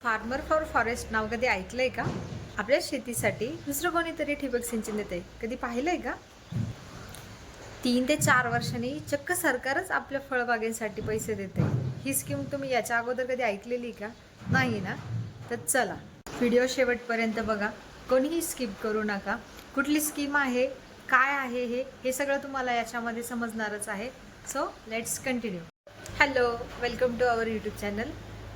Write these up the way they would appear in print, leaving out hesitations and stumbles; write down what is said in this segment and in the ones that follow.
Farmer for forest नाव कधी ऐकलंय का? आपल्या शेतीसाठी दुसरं कोणीतरी ठिबक सिंचन देते, कधी पाहिलंय का? 3 ते 4 वर्षांनी चक्क सरकारच आपल्या फळबागेसाठी पैसे देते. ही स्कीम तुम्ही याच्या अगोदर कधी ऐकलेली का? नाही ना? तर चला व्हिडिओ शेवटपर्यंत बघा. कोणीही स्किप करू नका. कुठली स्कीम आहे, काय आहे हे सगळं तुम्हाला याच्यामध्ये समजणारच आहे. So let's continue. Hello, welcome to our YouTube channel.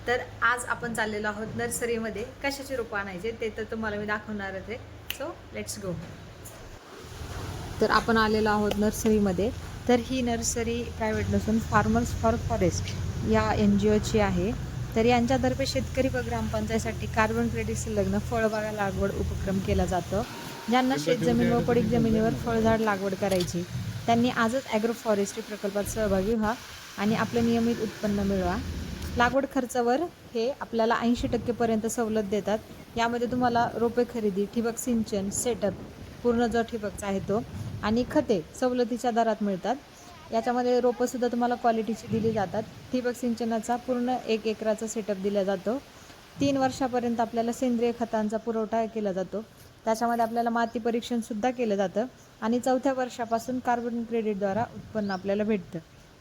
तर आज आपण चाललेलो आहोत नर्सरीमध्ये. कशाची रोपं आणायचे ते तर तुम्हाला मी दाखवणारच आहे. So let's go. तर आपण आलेलो आहोत नर्सरीमध्ये. तर ही नर्सरी प्रायव्हेट नसून फार्मर्स फॉर फॉरेस्ट या NGOची आहे. तर यांच्यातर्फे शेतकरी व ग्रामपंचायतीसाठी कार्बन क्रेडिट संलग्न फळबागा लागवड उपक्रम केला जातो. ज्यांना शेतजमीन व पडीक जमिनीवर फळझाड लागवड करायची त्यांनी आजच ॲग्रो फॉरेस्ट्री प्रकल्पात सहभागी व्हा आणि आपले नियमित उत्पन्न मिळवा. लागवड खर्चावर हे आपल्याला 80% सवलत देतात. यामध्ये तुम्हाला रोपे खरेदी, ठिबक सिंचन, सेटअप, पूर्ण जो ठिबकचा आहे तो, आणि खते सवलतीच्या दरात मिळतात. याच्यामध्ये रोपंसुद्धा तुम्हाला क्वालिटीची दिली जातात. ठिबक सिंचनाचा पूर्ण 1 एकराचा सेटअप दिला जातो. 3 वर्षापर्यंत आपल्याला सेंद्रिय खतांचा पुरवठा केला जातो. त्याच्यामध्ये आपल्याला माती परीक्षणसुद्धा केलं जातं आणि 4थ्या वर्षापासून कार्बन क्रेडिटद्वारा उत्पन्न आपल्याला भेटतं.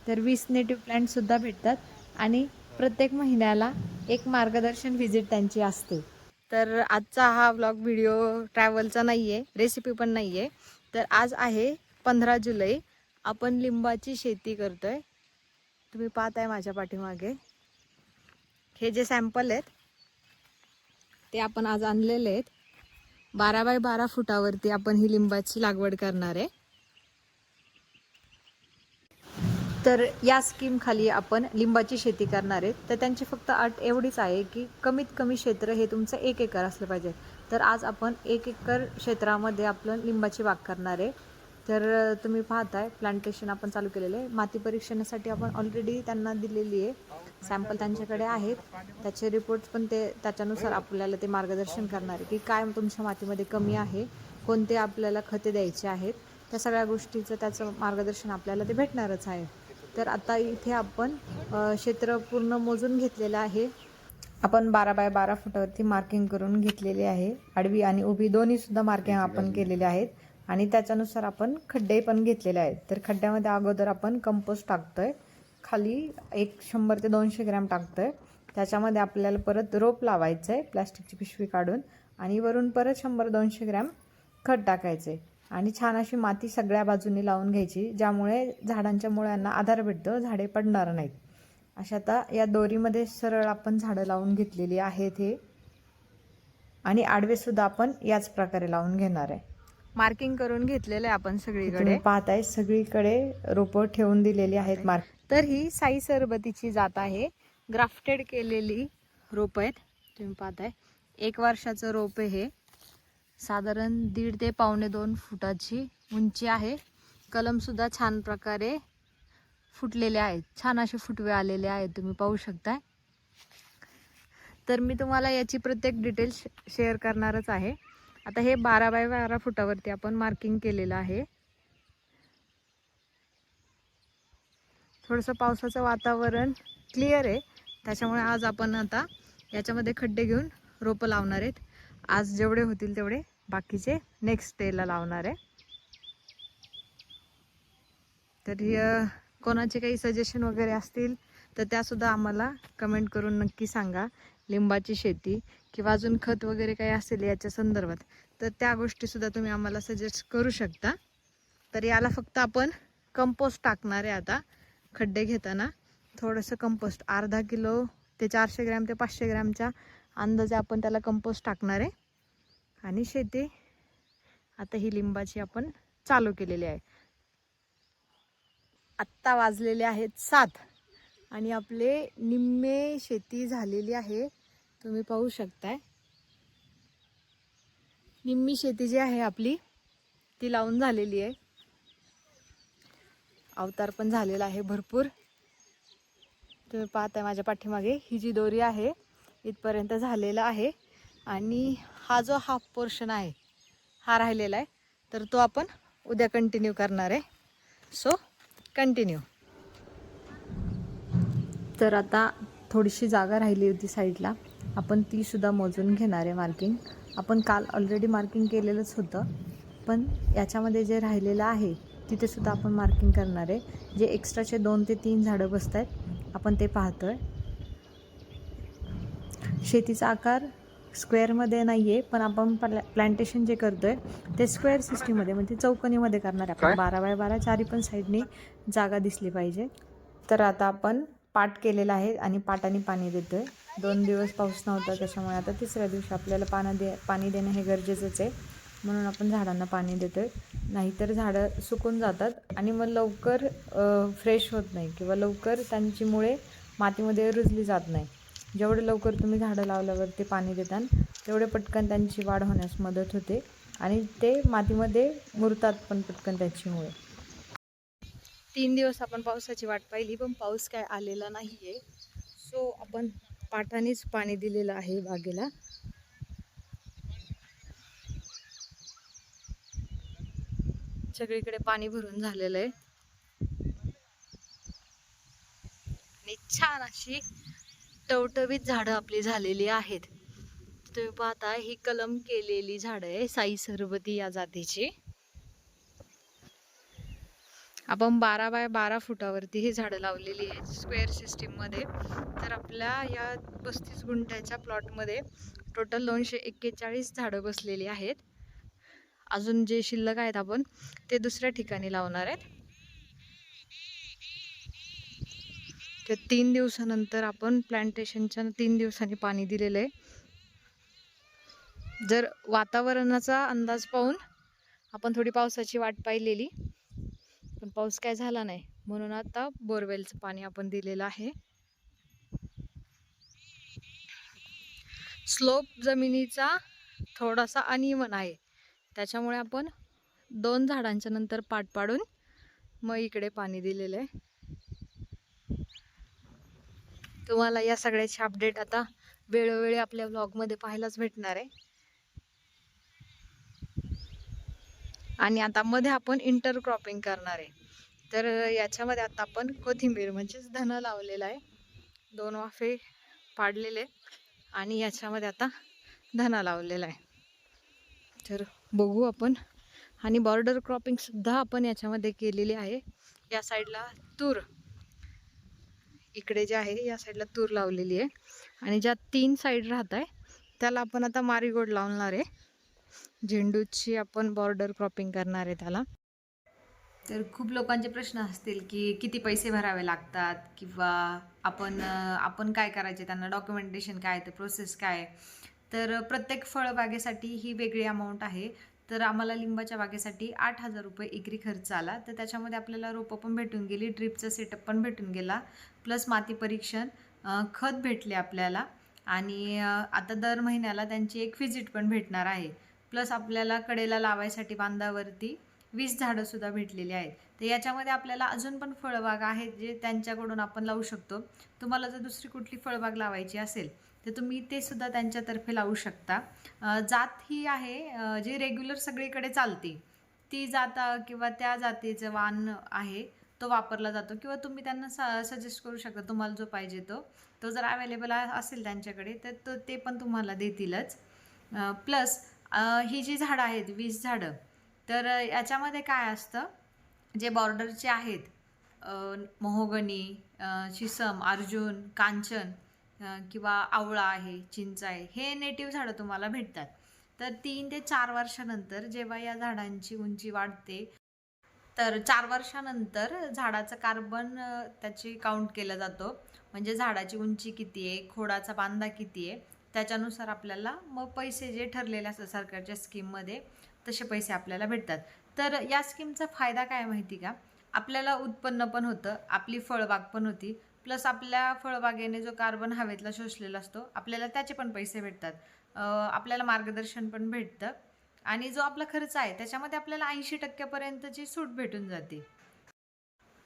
तर 20 नेटिव्ह प्लांटसुद्धा भेटतात आणि प्रत्येक महिन्याला एक मार्गदर्शन व्हिजिट त्यांची असते. तर आजचा हा व्लॉग व्हिडिओ ट्रॅव्हलचा नाही आहे, रेसिपी पण नाही आहे. तर आज आहे 15 जुलै. आपण लिंबाची शेती करतोय. तुम्ही पाहताय माझ्या पाठीमागे हे जे सॅम्पल आहेत ते आपण आज आणलेले आहेत. 12 बाय 12 फुटावरती आपण ही लिंबाची लागवड करणार आहे. तर या स्कीम खाली आपण लिंबाची शेती करणार आहेत. तर त्यांची फक्त अट एवढीच आहे की कमीत कमी क्षेत्र हे तुमचं 1 एकर असलं पाहिजे. तर आज आपण 1 एकर क्षेत्रामध्ये आपलं लिंबाची बाग करणार आहे. तर तुम्ही पाहताय प्लांटेशन आपण चालू केलेलं आहे. माती परीक्षणासाठी आपण ऑलरेडी त्यांना दिलेली आहे. सॅम्पल त्यांच्याकडे आहेत. त्याचे रिपोर्ट्स पण ते त्याच्यानुसार आपल्याला ते मार्गदर्शन करणार आहे की काय तुमच्या मातीमध्ये कमी आहे, कोणते आपल्याला खते द्यायचे आहेत. त्या सगळ्या गोष्टीचं त्याचं मार्गदर्शन आपल्याला ते भेटणारच आहे. तर आता इथे आपण क्षेत्र पूर्ण मोजून घेतलेलं आहे. आपण 12 बाय 12 फुटावरती मार्किंग करून घेतलेली आहे. आडवी आणि उभी दोन्हीसुद्धा मार्किंग आपण केलेले आहेत आणि त्याच्यानुसार आपण खड्डे पण घेतलेले आहेत. तर खड्ड्यामध्ये अगोदर आपण कंपोस्ट टाकतोय. खाली 100 ते 200 ग्रॅम टाकतोय. त्याच्यामध्ये आपल्याला परत रोप लावायचं आहे प्लॅस्टिकची पिशवी काढून आणि वरून परत 100-200 ग्रॅम खत टाकायचे आणि छान अशी माती सगळ्या बाजूनी लावून घ्यायची, ज्यामुळे झाडांच्या मुळ्यांना आधार भेटतो, झाडे पडणार नाहीत. अशा आता या दोरीमध्ये सरळ आपण झाडं लावून घेतलेली आहेत हे, आणि आडवेसुद्धा आपण याच प्रकारे लावून घेणार आहे. मार्किंग करून घेतलेलं आहे आपण सगळीकडे. पाहताय सगळीकडे रोपं ठेवून दिलेली आहेत मार्क. तर ही साई सरबतीची जात आहे, ग्राफ्टेड केलेली रोप आहेत. तुम्ही पाहताय 1 वर्षाचं रोप आहे हे. साधारण 1.5 ते 1.25 फुटाची उंची आहे. कलमसुद्धा छान प्रकारे फुटलेले आहेत, छान असे फुटवे आलेले आहेत, तुम्ही पाहू शकताय. तर मी तुम्हाला याची प्रत्येक डिटेल्स शेअर करणारच आहे. आता हे 12 बाय 12 फुटावरती आपण मार्किंग केलेलं आहे. थोडंसं पावसाचं वातावरण क्लिअर आहे, त्याच्यामुळे आज आपण आता याच्यामध्ये खड्डे घेऊन रोपं लावणार आहेत. आज जेवढे होतील तेवढे, बाकीचे नेक्स्ट डेला लावणार आहे. तर कोणाचे काही सजेशन वगैरे असतील तर त्यासुद्धा आम्हाला कमेंट करून नक्की सांगा. लिंबाची शेती किंवा अजून खत वगैरे काही असेल याच्या संदर्भात, तर त्या गोष्टीसुद्धा तुम्ही आम्हाला सजेस्ट करू शकता. तर याला फक्त आपण कंपोस्ट टाकणार आहे. आता खड्डे घेताना थोडंसं कंपोस्ट, अर्धा किलो ते 400 ग्रॅम ते 500 ग्रॅमच्या अंदाजे आपण त्याला कंपोस्ट टाकणार आहे. आणि शेती आता ही लिंबाची आपण चालू केलेली आहे. आत्ता वाजलेले आहेत 7 आणि आपले निम्मे शेती झालेली आहे. तुम्ही पाहू शकताय निम्मी शेती जी आहे आपली ती लावून झालेली आहे. अवतार पण झालेला आहे भरपूर. तुम्ही पाहताय माझ्या पाठीमागे ही जी दोरी आहे इथपर्यंत झालेला आहे आणि हा जो हाफ पोर्शन आहे हा राहिलेला आहे. तर तो आपण उद्या कंटिन्यू करणार आहे. So continue. तर आता थोडीशी जागा राहिली होती साईडला, आपण तीसुद्धा मोजून घेणार आहे मार्किंग. आपण काल ऑलरेडी मार्किंग केलेलंच होतं, पण याच्यामध्ये जे राहिलेलं आहे तिथेसुद्धा आपण मार्किंग करणार आहे. जे एक्स्ट्राचे 2 ते 3 झाडं बसत आहेत आपण ते पाहतो आहे. शेतीचा आकार स्क्वेअरमध्ये नाही आहे, पण आपण प्लांटेशन जे करतो आहे ते स्क्वेअर सिस्टीममध्ये म्हणजे चौकोनीमध्ये करणार आहे. आपण 12x12 चारी पण साईडने जागा दिसली पाहिजे. तर आता आपण पाट केलेला आहे आणि पाटाने पाणी देतो आहे. 2 दिवस पाऊस नव्हता, त्याच्यामुळे आता तिसऱ्या दिवशी आपल्याला पाणी देणं हे गरजेचंच आहे. म्हणून आपण झाडांना पाणी देतो आहे. नाहीतर झाडं सुकून जातात आणि मग लवकर फ्रेश होत नाही किंवा लवकर त्यांची मुळे मातीमध्ये रुजली जात नाही. जेवढे लवकर तुम्ही झाडं लावल्यावरती पाणी देताल तेवढे पटकन त्यांची वाढ होण्यास मदत होते आणि ते मातीमध्ये मुरतात पण पटकन त्याची मुळे. 3 दिवस आपण पावसाची वाट पाहिली, पण पाऊस काय आलेला नाही आहे. सो आपण पाटानेच पाणी दिलेलं आहे बागेला. सगळीकडे पाणी भरून झालेलं आहे आणि छान अशी टवटवीत झाडं आपली झालेली आहेत. तुम्ही पाहता ही कलम केलेली झाडं आहे साई सरबती या जातीची. आपण 12x12 फुटावरती ही झाडं लावलेली आहेत स्क्वेअर सिस्टीममध्ये. तर आपल्या या 35 गुंठ्याच्या प्लॉटमध्ये टोटल 241 झाडं बसलेली आहेत. अजून जे शिल्लक आहेत आपण ते दुसऱ्या ठिकाणी लावणार आहेत. ते 3 दिवसानंतर आपण प्लांटेशनच्या 3 दिवसांनी पाणी दिलेलं आहे. जर वातावरणाचा अंदाज पाहून आपण थोडी पावसाची वाट पाहिलेली, पण पाऊस काय झाला नाही, म्हणून आता बोरवेलचं पाणी आपण दिलेलं आहे. स्लोप जमिनीचा थोडासा अनइवन आहे, त्याच्यामुळे आपण 2 झाडांच्या नंतर पाट पाडून मग इकडे पाणी दिलेलं आहे. तुम्हाला या सगळ्याची अपडेट आता वेळोवेळी आपल्या व्लॉगमध्ये पाहायलाच भेटणार आहे. आणि आता मध्ये आपण इंटरक्रॉपिंग करणार आहे. तर याच्यामध्ये आता आपण कोथिंबीर म्हणजेच धना लावलेला आहे. 2 वाफे पाडलेले आणि याच्यामध्ये आता धना लावलेला आहे. तर बघू आपण. आणि बॉर्डर क्रॉपिंग सुद्धा आपण याच्यामध्ये केलेली आहे. या साईडला तूर, इकडे जे आहे या साईडला तूर लावलेली आहे आणि ज्या 3 साईड राहत आहे त्याला आपण आता मारीगोल्ड लावणार आहे. झेंडूची आपण बॉर्डर क्रॉपिंग करणार आहे त्याला. तर खूप लोकांचे प्रश्न असतील की किती पैसे भरावे लागतात किंवा आपण काय करायचे, त्यांना डॉक्युमेंटेशन काय, ते प्रोसेस काय. तर प्रत्येक फळबागेसाठी ही वेगळी अमाऊंट आहे. तर आम्हाला लिंबाच्या बागेसाठी 8,000 रुपये एकरी खर्च आला. तर त्याच्यामध्ये आपल्याला रोपं पण भेटून गेली, ड्रिपचा सेटअप पण भेटून गेला, प्लस माती परीक्षण, खत भेटले आपल्याला आणि आता दर महिन्याला त्यांची एक व्हिजिट पण भेटणार आहे. प्लस आपल्याला कडेला लावायसाठी बांधावरती 20 झाडंसुद्धा भेटलेली आहेत. तर याच्यामध्ये आपल्याला अजून पण फळबाग आहेत जे त्यांच्याकडून आपण लावू शकतो. तुम्हाला जर दुसरी कुठली फळबाग लावायची असेल तर तुम्ही ते सुद्धा त्यांच्यातर्फे लावू शकता. जात ही आहे जी रेग्युलर सगळीकडे चालते, ती जात किंवा त्या जातीचं वाण आहे तो वापरला जातो किंवा तुम्ही त्यांना सजेस्ट करू शकता तुम्हाला जो पाहिजे तो जर अवेलेबल असेल त्यांच्याकडे तर ते पण तुम्हाला देतीलच. प्लस ही जी झाडं आहेत 20 झाडं, तर याच्यामध्ये काय असतं, जे बॉर्डरचे आहेत महोगनी, शिसम, अर्जुन, कांचन किंवा आवळा आहे, चिंच आहे, हे नेटिव्ह झाडं तुम्हाला भेटतात. तर 3 ते 4 वर्षानंतर जेव्हा या झाडांची उंची वाढते, तर 4 वर्षानंतर झाडाचं कार्बन त्याची काउंट केला जातो. म्हणजे झाडाची उंची किती आहे, खोडाचा बांधा किती आहे, त्याच्यानुसार आपल्याला मग पैसे जे ठरलेले असतात सरकारच्या स्कीममध्ये तसे पैसे आपल्याला भेटतात. तर या स्कीमचा फायदा काय माहिती का, आपल्याला उत्पन्न पण होतं, आपली फळबाग पण होती, प्लस आपल्या फळबागेने जो कार्बन हवेतला शोषलेला असतो आपल्याला त्याचे पण पैसे भेटतात. आपल्याला मार्गदर्शन पण भेटतं आणि जो आपला खर्च आहे त्याच्यामध्ये आपल्याला 80% सूट भेटून जाते.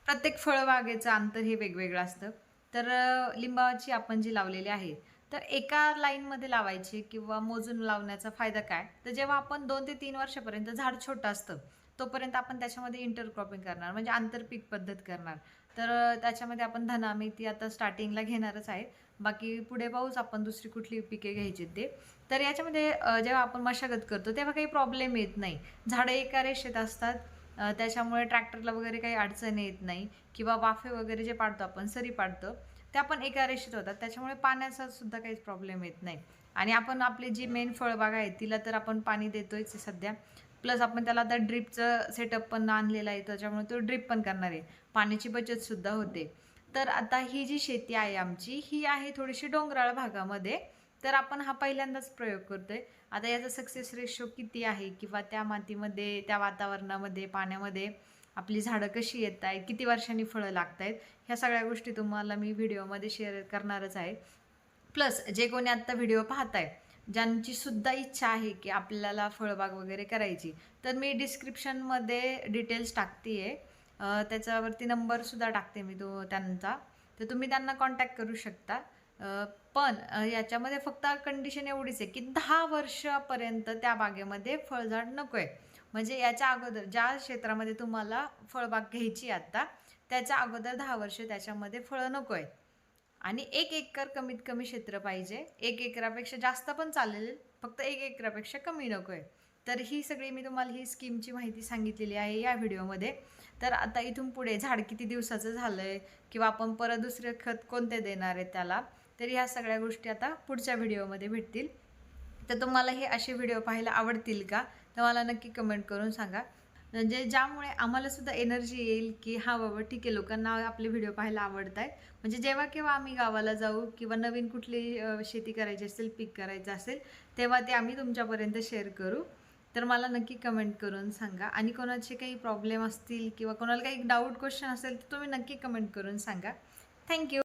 प्रत्येक फळबागेचं अंतर हे वेगवेगळं असतं. तर लिंबाची आपण जी लावलेली आहे तर एका लाईनमध्ये लावायची किंवा मोजून लावण्याचा फायदा काय, तर जेव्हा आपण 2 ते 3 वर्षापर्यंत झाड छोटं असतं तोपर्यंत आपण त्याच्यामध्ये इंटरक्रॉपिंग करणार म्हणजे आंतरपीक पद्धत करणार. तर त्याच्यामध्ये आपण धना मेथी आता स्टार्टिंगला घेणारच आहे. बाकी पुढे पाहूच आपण दुसरी कुठली पिके घ्यायची ते. तर याच्यामध्ये जेव्हा आपण मशागत करतो तेव्हा काही प्रॉब्लेम येत नाही. झाडं एका रेषेत असतात, त्याच्यामुळे ट्रॅक्टरला वगैरे काही अडचण येत नाही किंवा वाफे वगैरे जे पाडतो आपण, सरी पाडतो, त्या पण एका रेषेत होतात. त्याच्यामुळे पाण्याचा सुद्धा काहीच प्रॉब्लेम येत नाही. आणि आपण आपली जी मेन फळबाग आहे तिला तर आपण पाणी देतोयच आहे सध्या. प्लस आपण त्याला आता ड्रिपचं सेटअप पण आणलेला आहे, त्याच्यामुळे तो ड्रिप पण करणार आहे. पाण्याची बचतसुद्धा होते. तर आता ही जी शेती आहे आमची, ही आहे थोडीशी डोंगराळ भागामध्ये. तर आपण हा पहिल्यांदाच प्रयोग करतोय. आता याचा सक्सेस रेशो किती आहे किंवा त्या मातीमध्ये, त्या वातावरणामध्ये, पाण्यामध्ये आपली झाडं कशी येत आहेत, किती वर्षांनी फळं लागत आहेत, ह्या सगळ्या गोष्टी तुम्हाला मी व्हिडिओमध्ये शेअर करणारच आहे. प्लस जे कोणी आत्ता व्हिडिओ पाहताय, ज्यांची सुद्धा इच्छा आहे की आपल्याला फळबाग वगैरे करायची, तर मी डिस्क्रिप्शनमध्ये डिटेल्स टाकते आहे. त्याच्यावरती नंबरसुद्धा टाकते मी त्यांचा. तर तुम्ही त्यांना कॉन्टॅक्ट करू शकता. पण याच्यामध्ये फक्त कंडिशन एवढीच आहे की 10 वर्षापर्यंत त्या बागेमध्ये फळझाड नको आहे. म्हणजे याच्या अगोदर ज्या क्षेत्रामध्ये तुम्हाला फळबाग घ्यायची आता, त्याच्या अगोदर 10 वर्ष त्याच्यामध्ये फळं नको आहे. आणि 1 एकर कमीत कमी क्षेत्र पाहिजे. 1 एकरापेक्षा जास्त पण चालेल, फक्त 1 एकरापेक्षा कमी नको आहे. तर ही सगळी मी तुम्हाला ही स्कीमची माहिती सांगितलेली आहे या व्हिडिओमध्ये. तर आता इथून पुढे झाड किती दिवसाचं झालं आहे किंवा आपण परत दुसरे खत कोणते देणार आहे त्याला, तर ह्या सगळ्या गोष्टी आता पुढच्या व्हिडिओमध्ये भेटतील. तर तुम्हाला हे असे व्हिडिओ पाहायला आवडतील का? तर मला नक्की कमेंट करून सांगा. म्हणजे ज्यामुळे आम्हाला सुद्धा एनर्जी येईल की हां बाबा ठीक आहे, लोकांना आपले व्हिडिओ पाहायला आवडत आहेत. म्हणजे जेव्हा केव्हा आम्ही गावाला जाऊ किंवा नवीन कुठली शेती करायची असेल, पीक करायचं असेल, तेव्हा ते आम्ही तुमच्यापर्यंत शेअर करू. तर मला नक्की कमेंट करून सांगा. आणि कोणाचे काही प्रॉब्लेम असतील किंवा कोणाला काही डाऊट क्वेश्चन असेल तर तुम्ही नक्की कमेंट करून सांगा. थँक्यू.